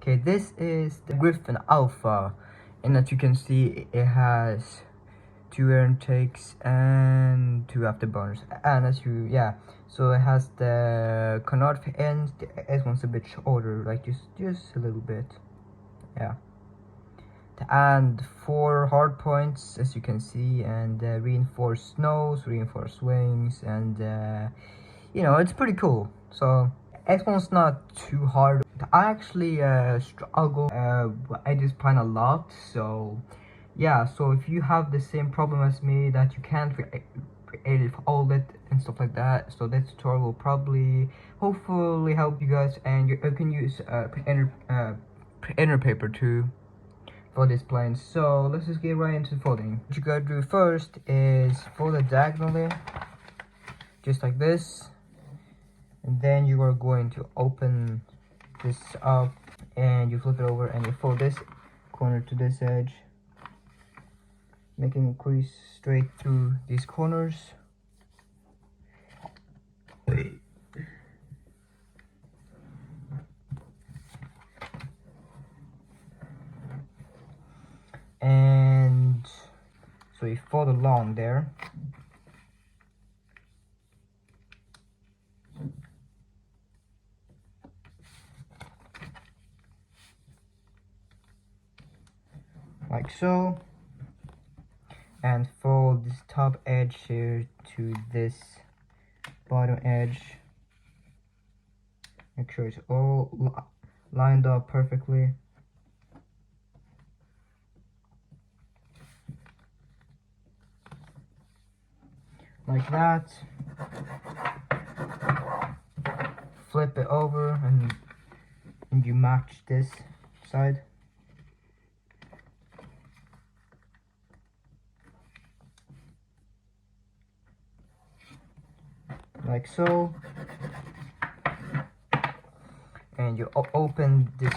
Okay, this is the Griffon Alpha, and as you can see, it has 2 air intakes and 2 afterburners, and so it has the canard ends. The S one's a bit shorter, like just a little bit, yeah. And 4 hard points, as you can see, and reinforced nose, reinforced wings, and it's pretty cool. So X1's not too hard. I actually struggle I this plan a lot, so yeah. So if you have the same problem as me, that you can't create all that and stuff like that, so this tutorial will probably hopefully help you guys, and you can use printer paper too for this plane. So let's just get right into folding. What you gotta do first is fold it diagonally, just like this, and then you are going to open this up and you flip it over and you fold this corner to this edge, making a crease straight through these corners. And so you fold along there. Like so. And fold this top edge here to this bottom edge. Make sure it's all lined up perfectly. Like that. Flip it over and you match this side. Like so. And you open this,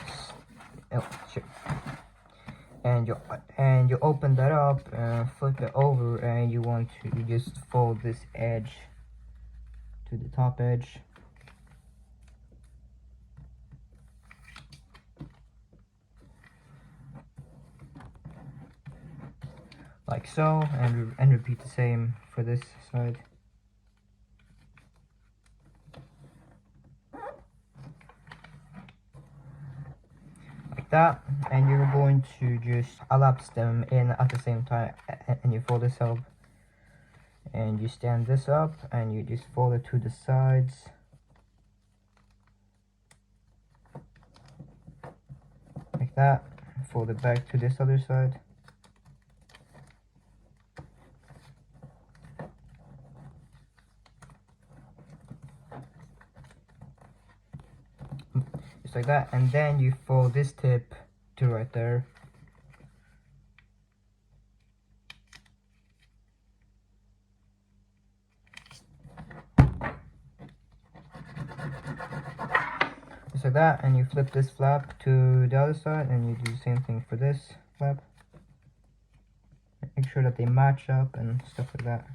and you open that up and flip it over, and you want to just fold this edge to the top edge. Like so, and repeat the same for this side. That, and you're going to just elapse them in at the same time, and you fold this up and you stand this up and you just fold it to the sides like that. Fold it back to this other side just like that, and then you fold this tip to right there. Just like that, and you flip this flap to the other side and you do the same thing for this flap. Make sure that they match up and stuff like that.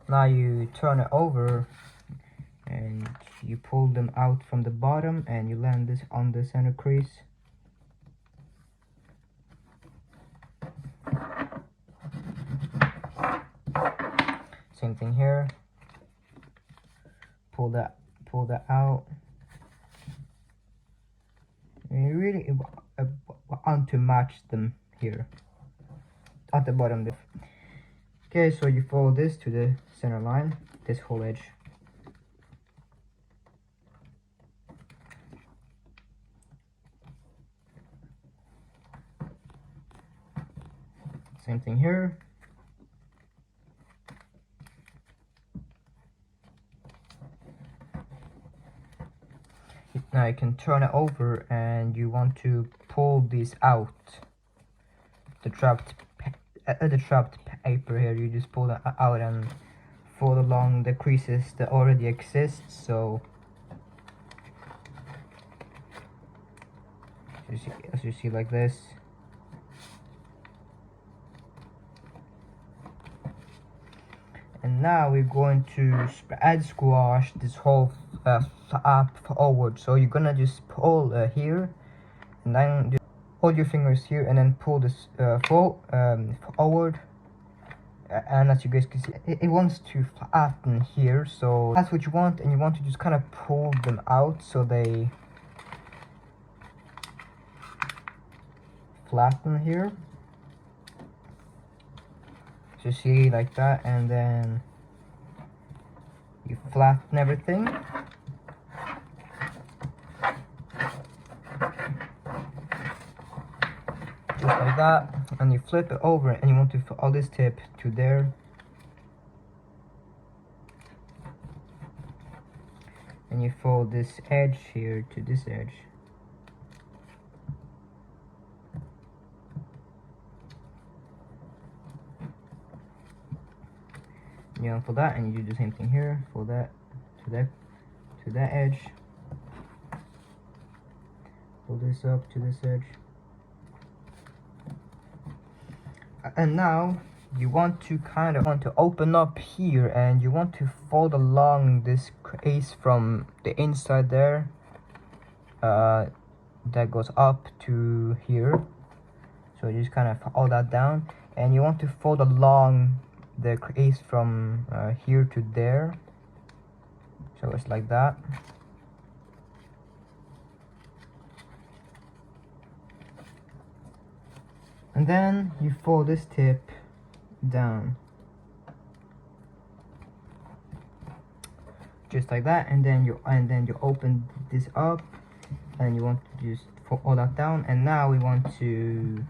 Now you turn it over and you pull them out from the bottom and you land this on the center crease. Same thing here. Pull that out. And you really want to match them here at the bottom there. Okay, so you fold this to the center line, this whole edge. Same thing here. Now you can turn it over and you want to pull these out. The trapped paper here, you just pull that out and fold along the creases that already exist. So as you see like this. And now we're going to add squash this whole flap forward. So you're gonna just pull here, and then just hold your fingers here and then pull this forward. And as you guys can see, it wants to flatten here, so that's what you want, and you want to just kind of pull them out so they flatten here. So see, like that, and then you flatten everything. Just like that, and you flip it over, and you want to follow this tip to there, and you fold this edge here to this edge. You know, for that, and you do the same thing here, for that to that edge. Pull this up to this edge. And now you want to open up here, and you want to fold along this crease from the inside there, that goes up to here. So you just kind of fold that down, and you want to fold along the crease from here to there, so it's like that. And then you fold this tip down, just like that, and then you open this up, and you want to just fold that down. And now we want to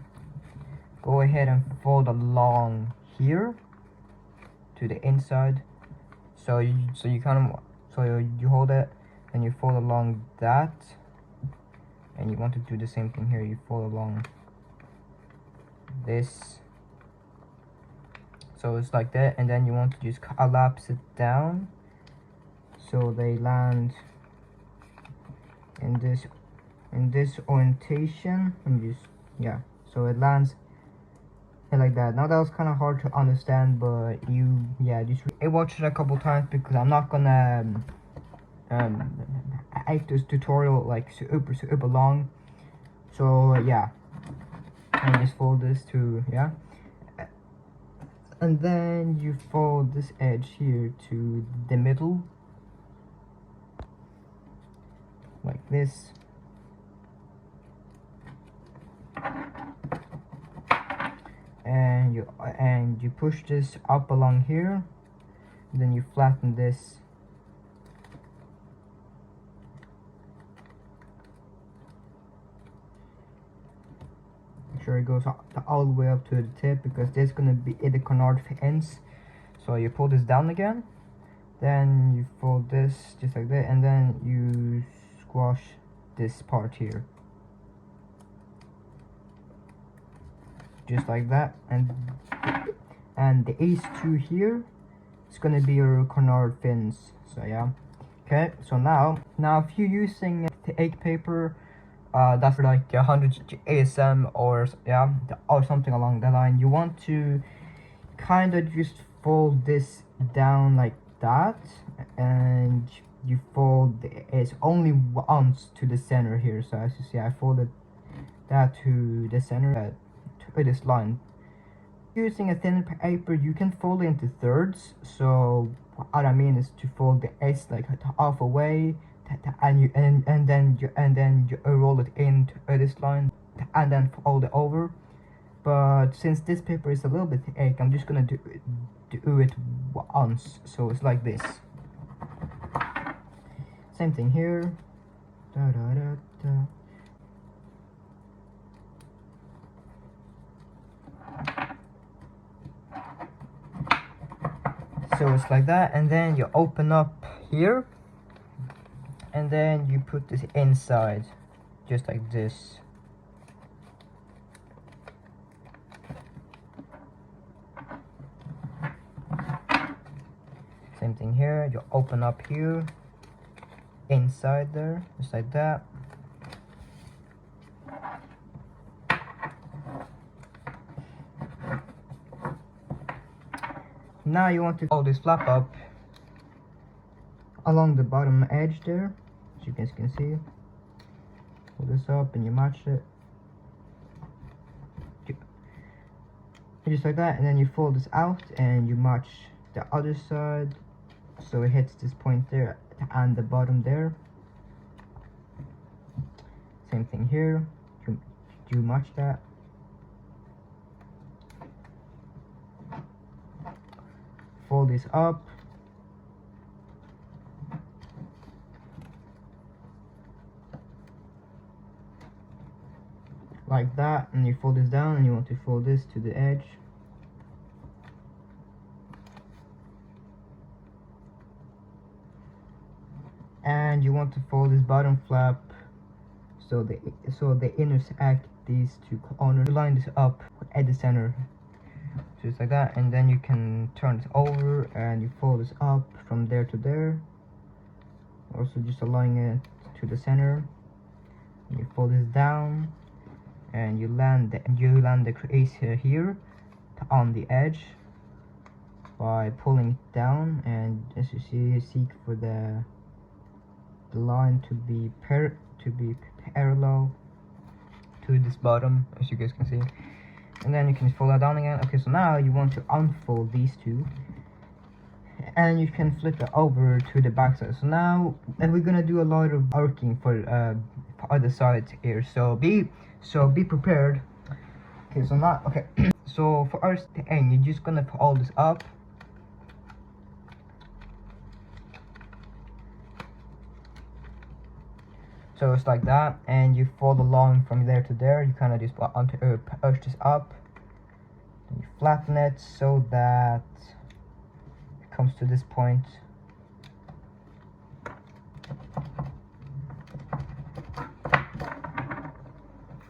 go ahead and fold along here to the inside. So you hold it and you fold along that, and you want to do the same thing here. You fold along this, so it's like that, and then you want to just collapse it down so they land in this orientation, and just, yeah, so it lands like that. Now that was kind of hard to understand, but just watch it a couple times, because I'm not gonna make this tutorial like super long. So yeah, and just fold this to, yeah, and then you fold this edge here to the middle, like this. And you push this up along here, and then you flatten this. Make sure it goes all the way up to the tip, because there's gonna be the canard ends. So you pull this down again, then you fold this just like that, and then you squash this part here, just like that. And the ace2 here is gonna be your canard fins. So yeah, okay. So now if you're using the egg paper, that's for like 100 ASM or something along that line, you want to kind of just fold this down like that, and you fold it's only once to the center here. So as you see, I folded that to the center, to this line. Using a thin paper, you can fold it into thirds. So what I mean is to fold the edge like half away, and then you roll it into this line, and then fold it over. But since this paper is a little bit thick, I'm just gonna do it once. So it's like this. Same thing here. Da, da, da, da. So it's like that, and then you open up here, and then you put this inside, just like this. Same thing here, you open up here, inside there, just like that. Now you want to fold this flap up along the bottom edge there, as you guys can see. Fold this up and you match it just like that, and then you fold this out and you match the other side so it hits this point there and the bottom there. Same thing here, you match that. Fold this up like that, and you fold this down, and you want to fold this to the edge. And you want to fold this bottom flap so they intersect these two corners. Line this up at the center, just like that, and then you can turn this over and you fold this up from there to there. Also just aligning it to the center. And you fold this down, and you land the crease here on the edge by pulling it down, and as you see, you seek for the line to be parallel to this bottom, as you guys can see, and then you can fold that down again. Okay, so now you want to unfold these two, and you can flip it over to the back side. So now, and we're gonna do a lot of arcing for other sides here, so be prepared. Okay, so now, okay, so for our end, you're just gonna fold this up, so it's like that, and you fold along from there to there. You kind of just push this up, and you flatten it so that it comes to this point.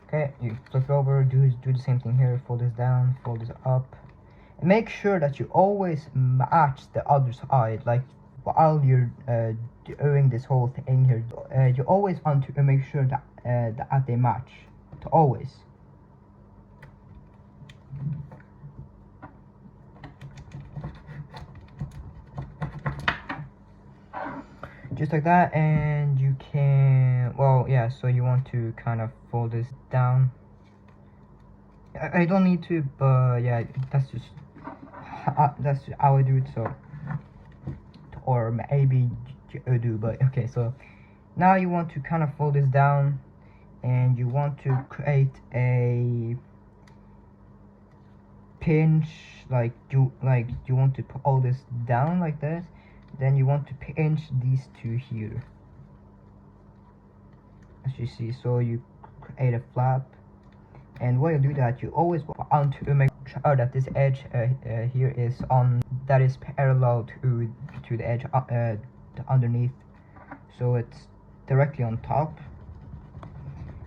Okay, you flip it over, do the same thing here, fold this down, fold this up, and make sure that you always match the other side. Like while you're doing this whole thing here, you always want to make sure that that they match, to always. Just like that, and you can, well, yeah, so you want to kind of fold this down. I don't need to, but yeah, that's just how I do it. So, or maybe you do, but okay. So now you want to kind of fold this down, and you want to create a pinch, like you want to put all this down like this. Then you want to pinch these two here, as you see. So you create a flap, and while you do that, you always want to make sure that this edge here is on, that is parallel to the edge underneath, so it's directly on top.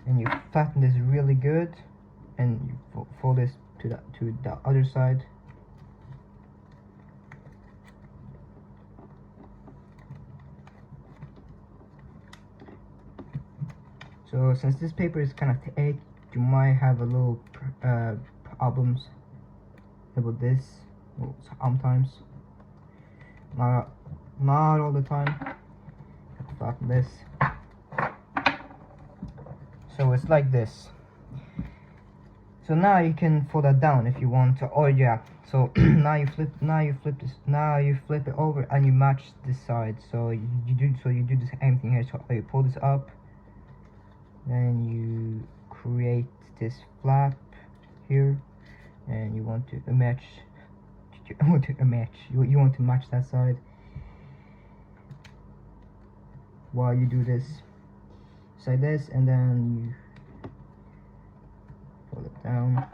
And you flatten this really good, and you fold this to the other side. So since this paper is kind of thick, you might have a little problems with this. Well, sometimes, not all the time. Flatten this. So it's like this. So now you can fold that down if you want to. Oh yeah. So now you flip it over and you match this side. So you do the same thing here. So you pull this up. Then you create this flap here, and you want to match. You want to match that side. While you do this, like this, and then you pull it down.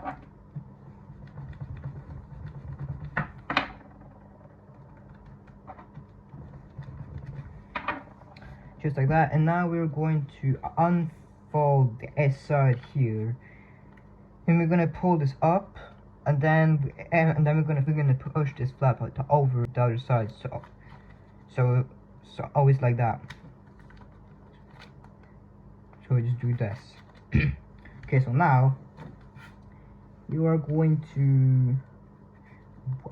Just like that, and now we're going to unfold the S side here, and we're gonna pull this up, and then we're gonna push this flap out over the other side. So always like that. So just do this. Okay, so now you are going to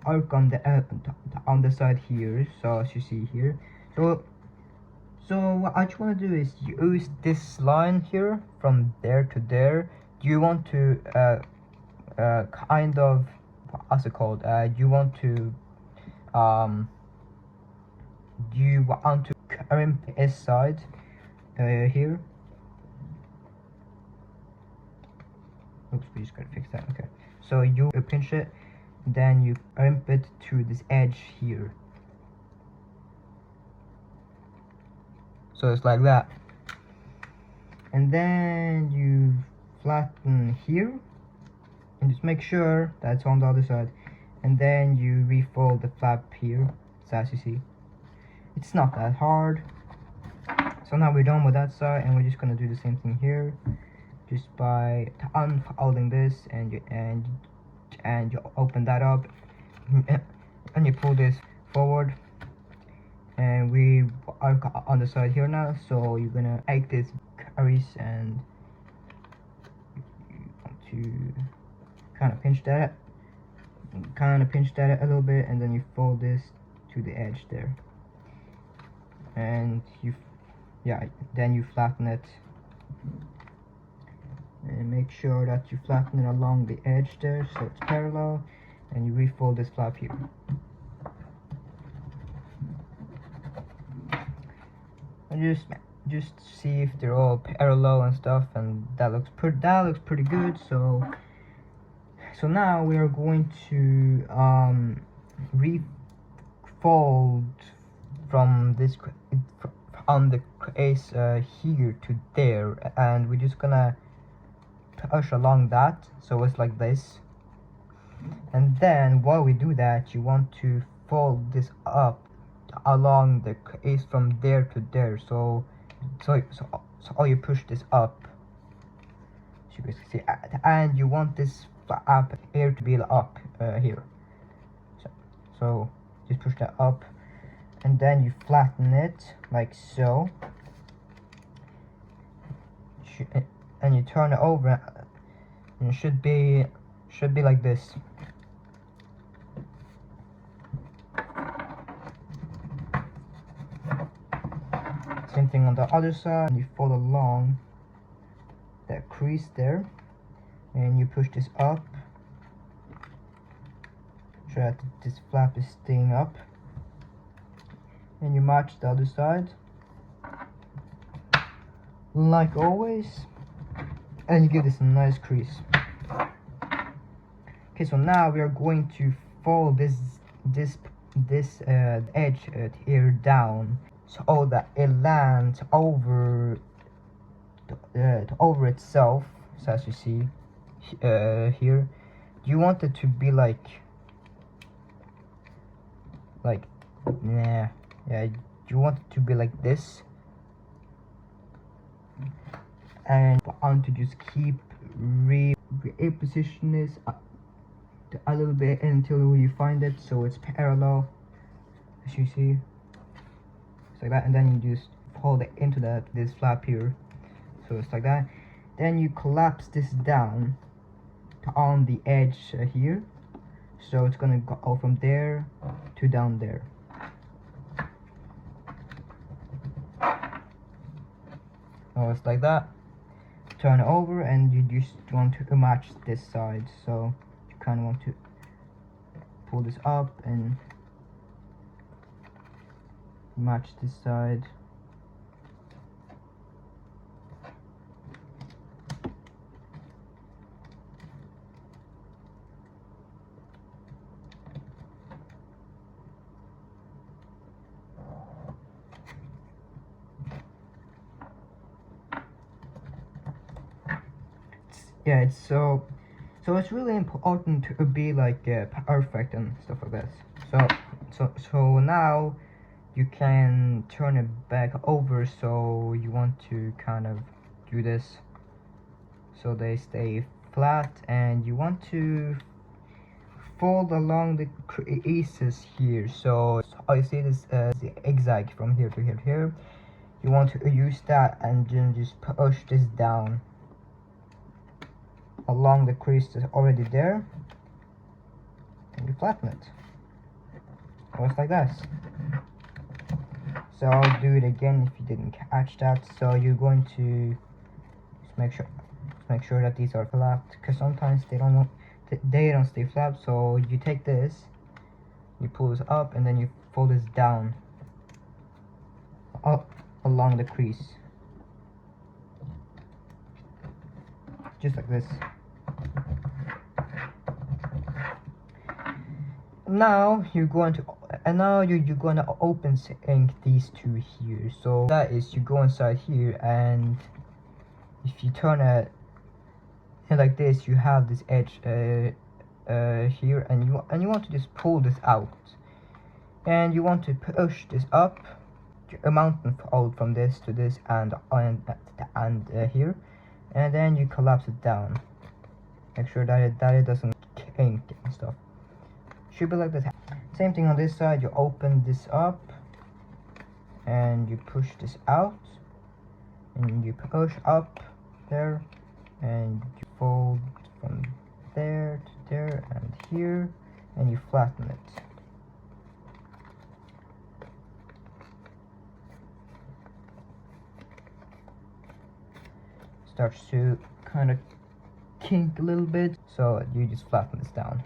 work on the side here, so as you see here. So what I just want to do is use this line here from there to there. Do you want to kind of, what's it called, you want to do you want to crimp this side here? Oops, we just gotta fix that. Okay, so you pinch it, then you crimp it to this edge here, so it's like that. And then you flatten here and just make sure that's on the other side, and then you refold the flap here. So as you see, it's not that hard. So now we're done with that side, and we're just gonna do the same thing here, just by unfolding this, and you open that up, and you pull this forward, and we are on the side here now. So you're gonna take this crease and you want to kind of pinch that a little bit, and then you fold this to the edge there, and then you flatten it, and make sure that you flatten it along the edge there so it's parallel, and you refold this flap here. And just see if they're all parallel and stuff, and that looks pretty good. So now we are going to refold from this on the crease here to there, and we're just gonna push along that so it's like this. And then while we do that, you want to fold this up along the crease from there to there. So all you push this up, so you guys can see, and you want this flap here to be up here. So just push that up, and then you flatten it like so, and you turn it over, and it should be like this. Same thing on the other side, and you fold along that crease there, and you push this up, so that this flap is staying up, and you match the other side like always, and you give this a nice crease. Okay, so now we are going to fold this edge here down, so that it lands over itself. So as you see here, you want it to be like you want it to be like this, and I want to just keep reposition this a little bit until you find it so it's parallel, as you see. It's like that, and then you just hold it into this flap here, so it's like that. Then you collapse this down on the edge here, so it's gonna go from there to down there. So it's like that. Turn it over, and you just want to match this side, so you kind of want to pull this up and match this side. Yeah, it's so it's really important to be like perfect and stuff like that. So now you can turn it back over, so you want to kind of do this so they stay flat, and you want to fold along the creases here. So I see this zigzag from here to here to here. You want to use that, and then just push this down along the crease that's already there, and you flatten it. Just like this. So I'll do it again if you didn't catch that. So you're going to just make sure that these are flat, because sometimes they don't stay flat. So you take this, you pull this up, and then you fold this down up along the crease, just like this. Now you're going to open sync these two here. So that is, you go inside here, and if you turn it like this, you have this edge here, and you want to just pull this out, and you want to push this up a mountain out from this to this and here, and then you collapse it down. Make sure that it doesn't kink and stuff. Should be like this. Same thing on this side. You open this up and you push this out, and you push up there, and you fold from there to there and here, and you flatten it. Starts to kind of kink a little bit, so you just flatten this down.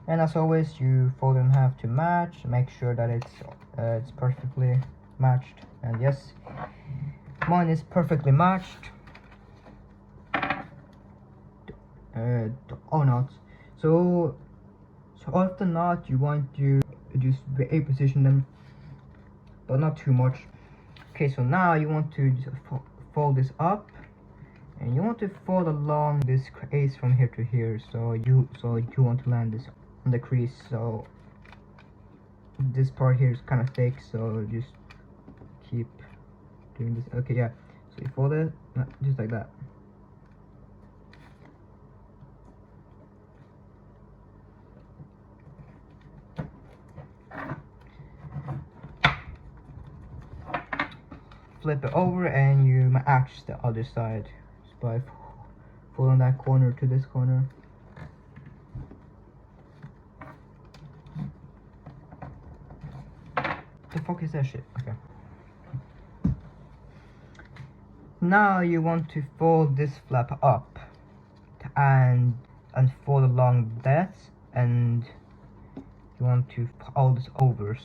And as always, you fold it in half to match. Make sure that it's perfectly matched. And yes, mine is perfectly matched. Or not. So after not, you want to just position them, but not too much. Okay, so now you want to just fold this up, and you want to fold along this crease from here to here. So you want to land this on the crease. So this part here is kind of thick, so just keep doing this. Okay, yeah. So you fold it just like that. Flip it over, and you match the other side just by folding that corner to this corner. The fuck is that shit? Okay. Now you want to fold this flap up and fold along that, and you want to fold this over.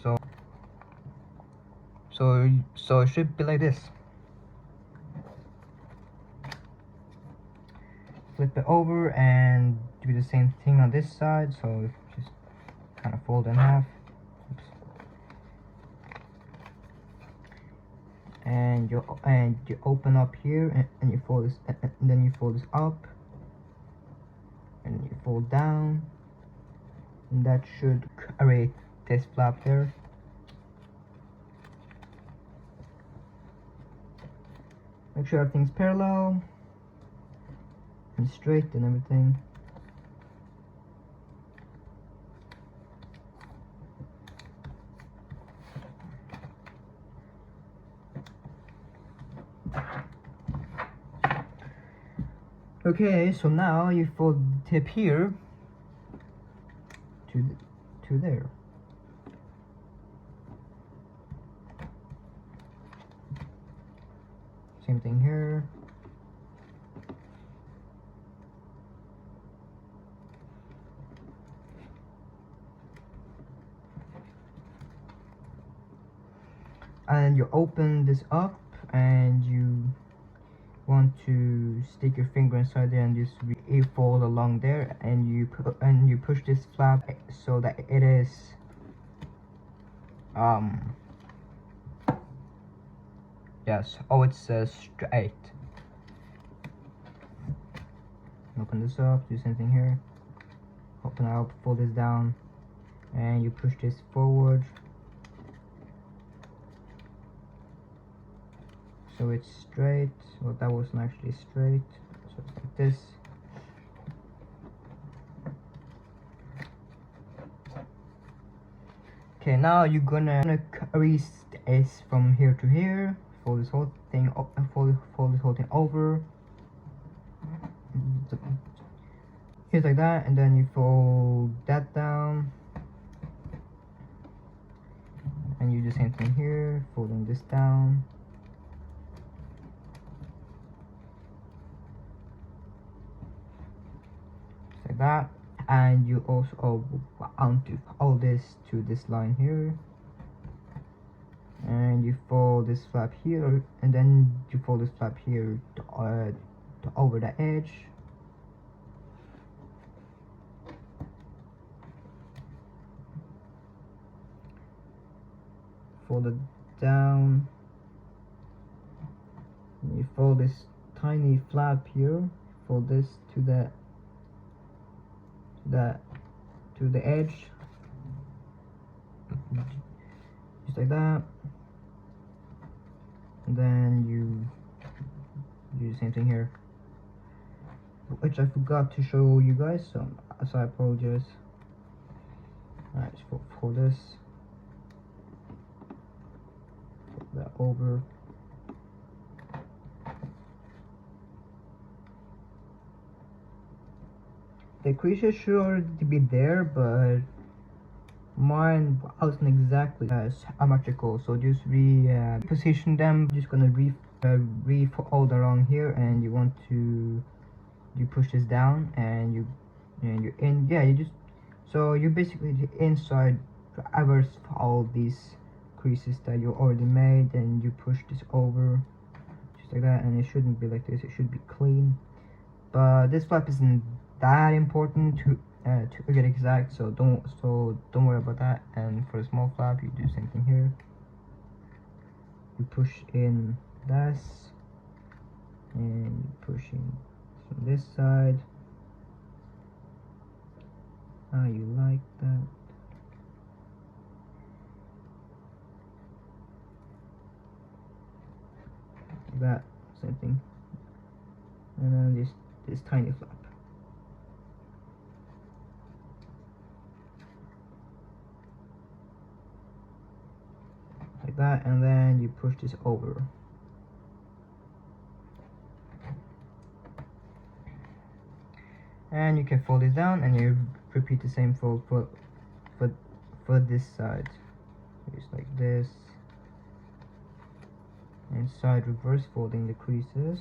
So it should be like this. Flip it over and do the same thing on this side. So just kind of fold in half. Oops. And you open up here, and you fold this, and then you fold this up, and you fold down, and that should create this flap there. Make sure everything's parallel and straight and everything. Okay, so now you fold the tip here to there. Same thing here. And you open this up, and you want to stick your finger inside there and just fold along there, and you push this flap so that it is yes, it's straight. Open this up, do the same thing here. Open up, fold this down, and you push this forward so it's straight. Well, that wasn't actually straight, so it's like this. Okay, now you're gonna crease this from here to here. Fold this whole thing up, fold this whole thing over. Here's like that, and then you fold that down, and you do the same thing here, folding this down. Just like that, and you also undo all this to this line here, and you fold this flap here, and then you fold this flap here to over the edge. Fold it down. You fold this tiny flap here. Fold this to the edge, just like that. And then you do the same thing here, which I forgot to show you guys, so I apologize. Alright, for this, put that over. The creases should already be there, but mine wasn't exactly as symmetrical, so just reposition them. Just gonna refold around here, and you want to push this down, and you just, so you basically inside reverse all these creases that you already made, and you push this over just like that, and it shouldn't be like this, it should be clean. But this flap isn't that important to get exact, so don't worry about that. And for a small flap, you do the same thing here. You push in this, and you push in from this side. How you like that? Like that, same thing. And then this tiny flap. Like that, and then you push this over. And you can fold it down, and you repeat the same fold for this side. Just like this. And side reverse folding the creases.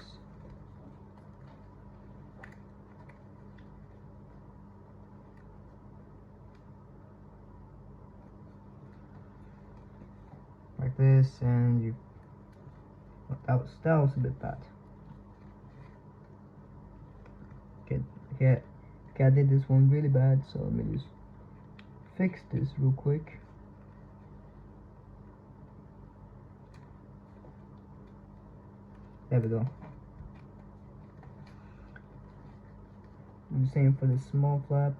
Like this, and you, that was a bit bad. Okay, I did this one really bad, so let me just fix this real quick. There we go. The same for the small flap.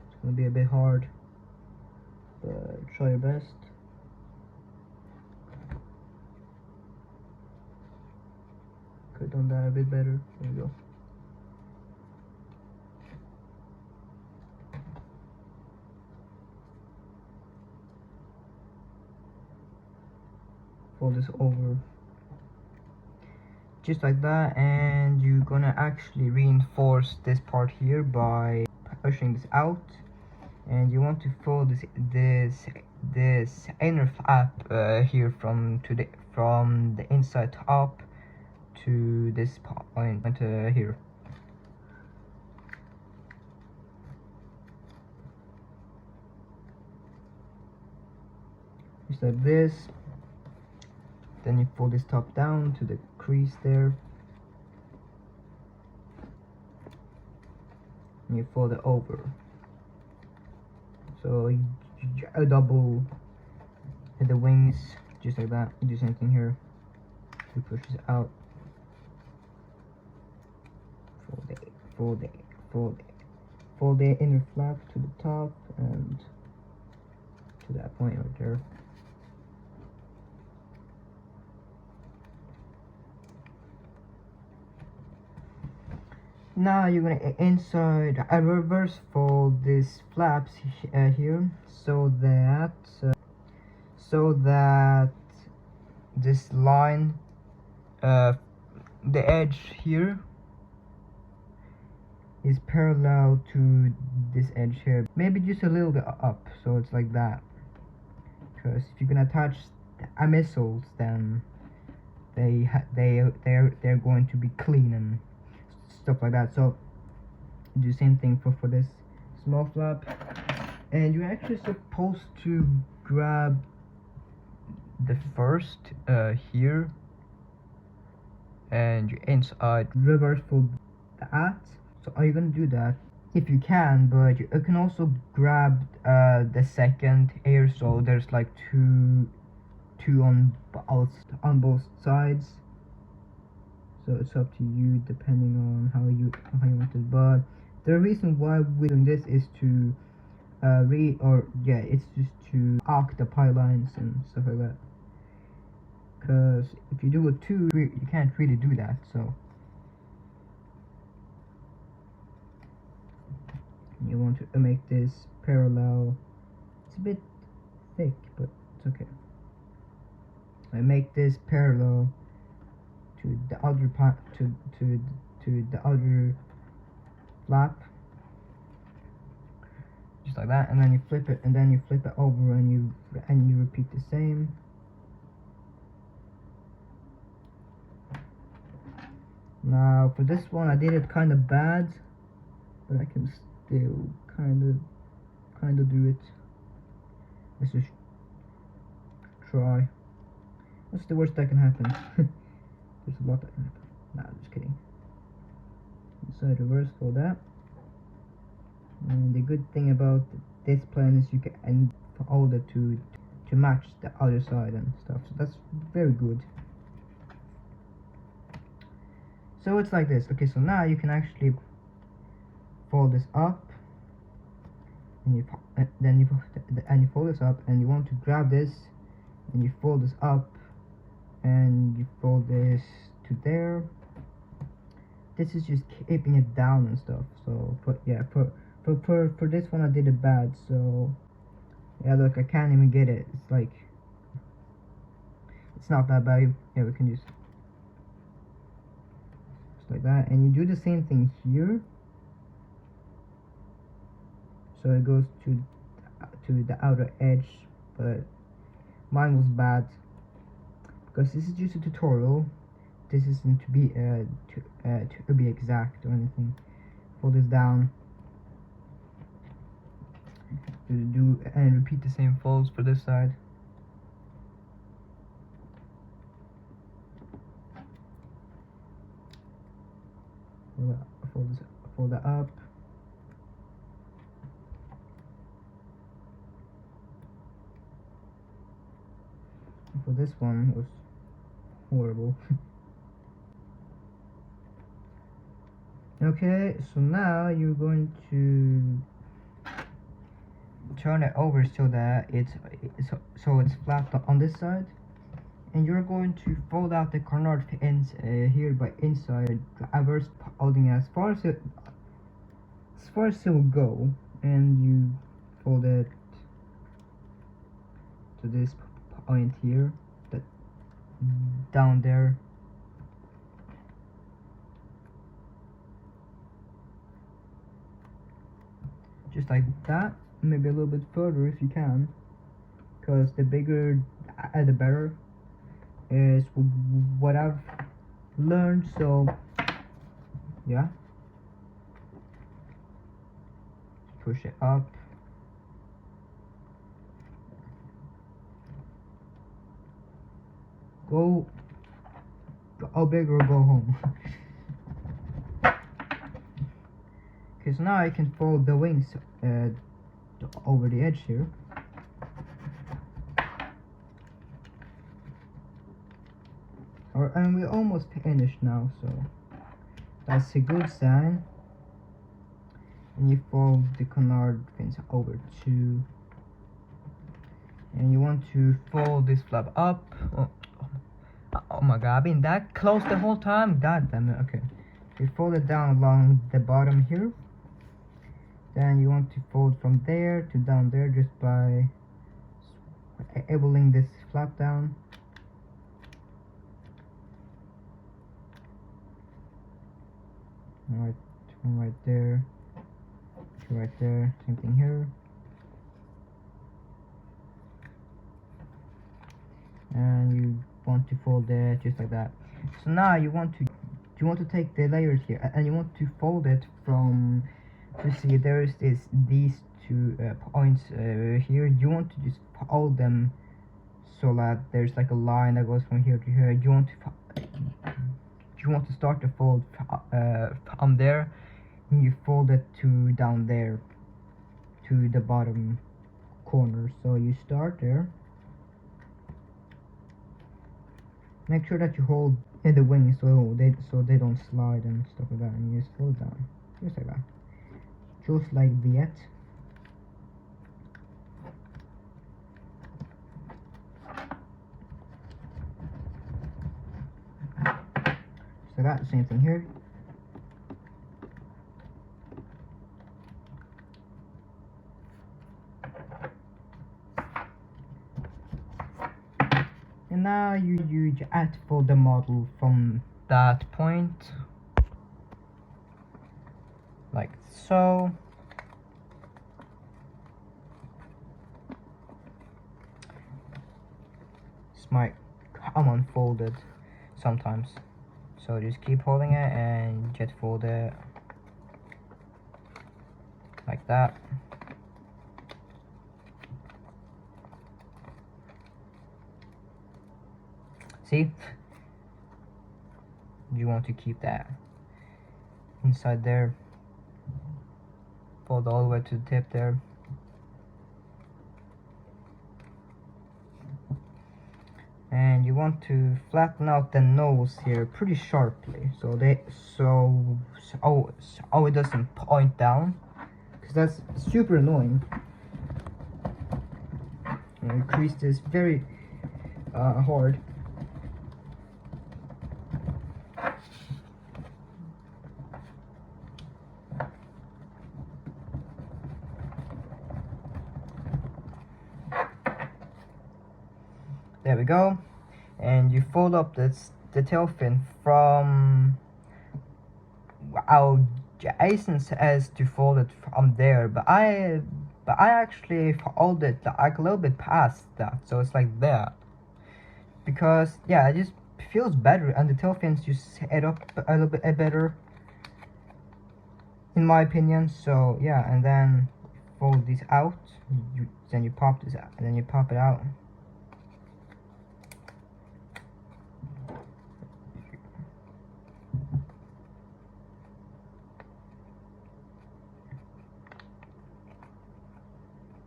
It's gonna be a bit hard, but try your best. Could have done that a bit better. There we go. Fold this over just like that, and you're gonna actually reinforce this part here by pushing this out, and you want to fold this inner flap here from the inside top to this point here. Just like this. Then you fold this top down to the crease there, and you fold it over. So you double hit the wings just like that. You do the same thing here. You push this out. Fold the inner flap to the top and to that point right there. Now you're gonna inside reverse fold these flaps here so that this line, the edge here is parallel to this edge here, maybe just a little bit up, so it's like that. Because if you're gonna attach missiles, then they're going to be clean and stuff like that. So do the same thing for this small flap, and you're actually supposed to grab the first here, and you inside reverse fold that. So are you gonna do that if you can, but you can also grab the second here, so there's like two on both sides. So it's up to you depending on how you want it. But the reason why we're doing this is to it's just to arc the pylons and stuff like that. Because if you do it two, you can't really do that. So you want to make this parallel. It's a bit thick, but it's okay. I make this parallel to the other part, to the other flap, just like that, and then you flip it, and then you flip it over, and you repeat the same. Now for this one, I did it kind of bad, but I can still kind of do it. Let's just try. What's the worst that can happen? There's a lot that can happen. Nah, I'm just kidding. Inside reverse for that. And the good thing about this plan is you can fold it to match the other side and stuff. So that's very good. So it's like this. Okay, so now you can actually fold this up, and you fold this up, and you want to grab this, and you fold this up, and you fold this to there. This is just keeping it down and stuff. So for this one I did it bad. So yeah, look, I can't even get it. It's like, it's not that bad. Yeah, we can just like that, and you do the same thing here. So it goes to the outer edge, but mine was bad because this is just a tutorial. This isn't to be exact or anything. Fold this down. Do and repeat the same folds for this side. Fold that up. For this one was horrible. Okay, so now you're going to turn it over so that it's flat on this side, and you're going to fold out the corner ends here by inside, reverse folding as far as it will go, and you fold it to this point here, that down there. Just like that, maybe a little bit further if you can, because the bigger the better is what I've learned. So yeah, push it up. Go big or go home. Okay, so now I can fold the wings over the edge here. And we're almost finished now, so that's a good sign. And you fold the canard fins over too. And you want to fold this flap up. Oh my god, I've been that close the whole time. God damn it. Okay. You fold it down along the bottom here. Then you want to fold from there to down there just by enabling this flap down. Alright, one right there, two right there, same thing here. And you want to fold it just like that. So now you want to take the layers here and you want to fold it from, you see there's these two points here. You want to just fold them so that there's like a line that goes from here to here. You want to start to fold from there, and you fold it to down there to the bottom corner. So you start there. Make sure that you hold in the wings so they don't slide and stuff like that, and you just fold it down just like that, just like that. So that same thing here. And now you just fold the model from that point, like so. This might come unfolded sometimes, so just keep holding it and just fold it like that. See? You want to keep that inside there. Fold all the way to the tip there. And you want to flatten out the nose here pretty sharply, so it doesn't point down, because that's super annoying. And crease this very hard. There we go. And you fold up the tail fin from, Jayson says to fold it from there, but I actually fold it like a little bit past that, so it's like that, because yeah, it just feels better, and the tail fins just set up a little bit better in my opinion. So yeah, and then fold this out, then you pop this out, and then you pop it out.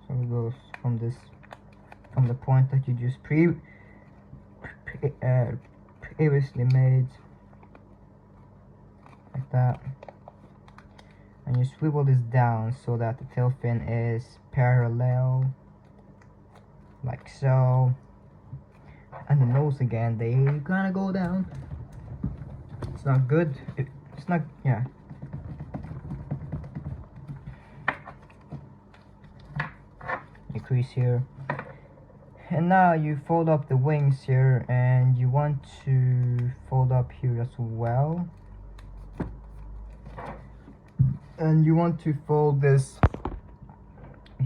So it goes from the point that you just previously made, like that, and you swivel this down so that the tail fin is parallel, like so. And the nose again, they gonna go down. It's not good. It's not, yeah. You crease here, and now you fold up the wings here, and you want to fold up here as well, and you want to fold this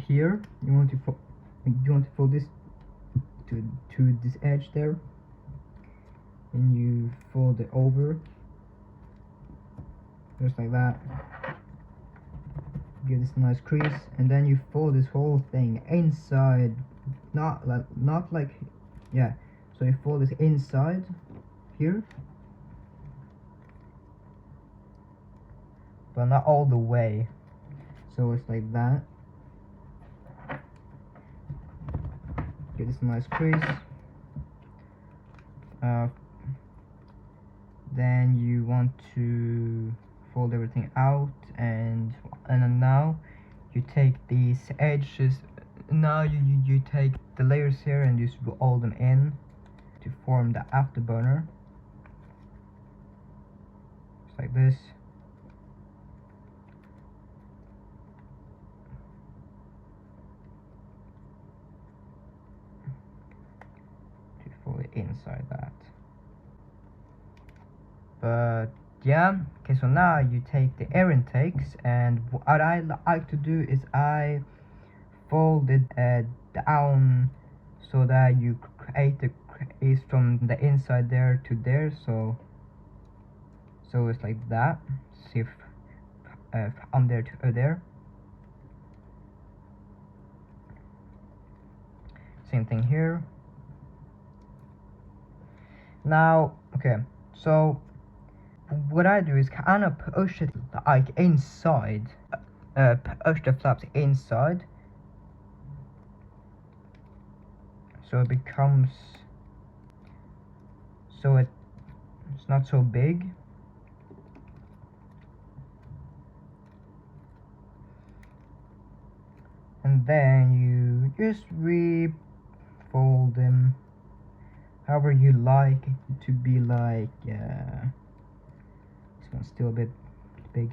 here. You want to fold this to this edge there, and you fold it over just like that. Give this a nice crease, and then you fold this whole thing inside, not like yeah, so you fold this inside here, but not all the way, so it's like that. Give this a nice crease. Then you want to fold everything out, and then now you take these edges. Now you take the layers here and just roll them in to form the afterburner. Just like this. To fully inside that. But yeah, okay, so now you take the air intakes, and what I like to do is I fold it down so that you create the crease from the inside there to there, so it's like that. See if from there to there. Same thing here. Now, okay, so what I do is kind of push it like inside, push the flaps inside, so it becomes, so it's not so big. And then you just refold them however you like it to be. Like this one's still a bit big,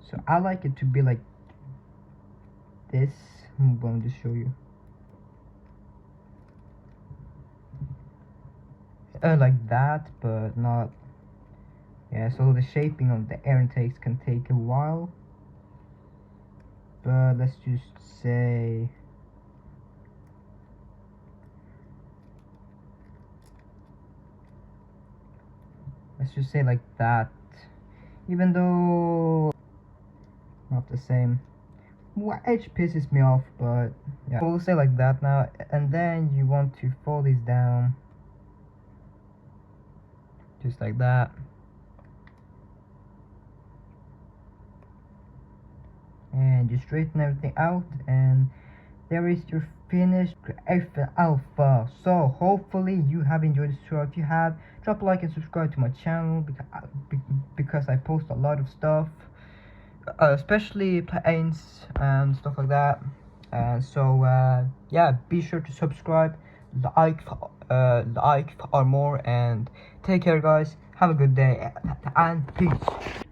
so I like it to be like this. I'm going to show you like that, but not, yeah, so the shaping of the air intakes can take a while, but let's just say like that, even though not the same. Edge pisses me off, but yeah, we'll say like that now. And then you want to fold these down just like that, and you straighten everything out, and there is your finished Griffon Alpha. So hopefully you have enjoyed this tutorial. If you have, drop a like and subscribe to my channel, because I post a lot of stuff, especially planes and stuff like that. And so yeah, be sure to subscribe, like for more, and take care guys. Have a good day and peace.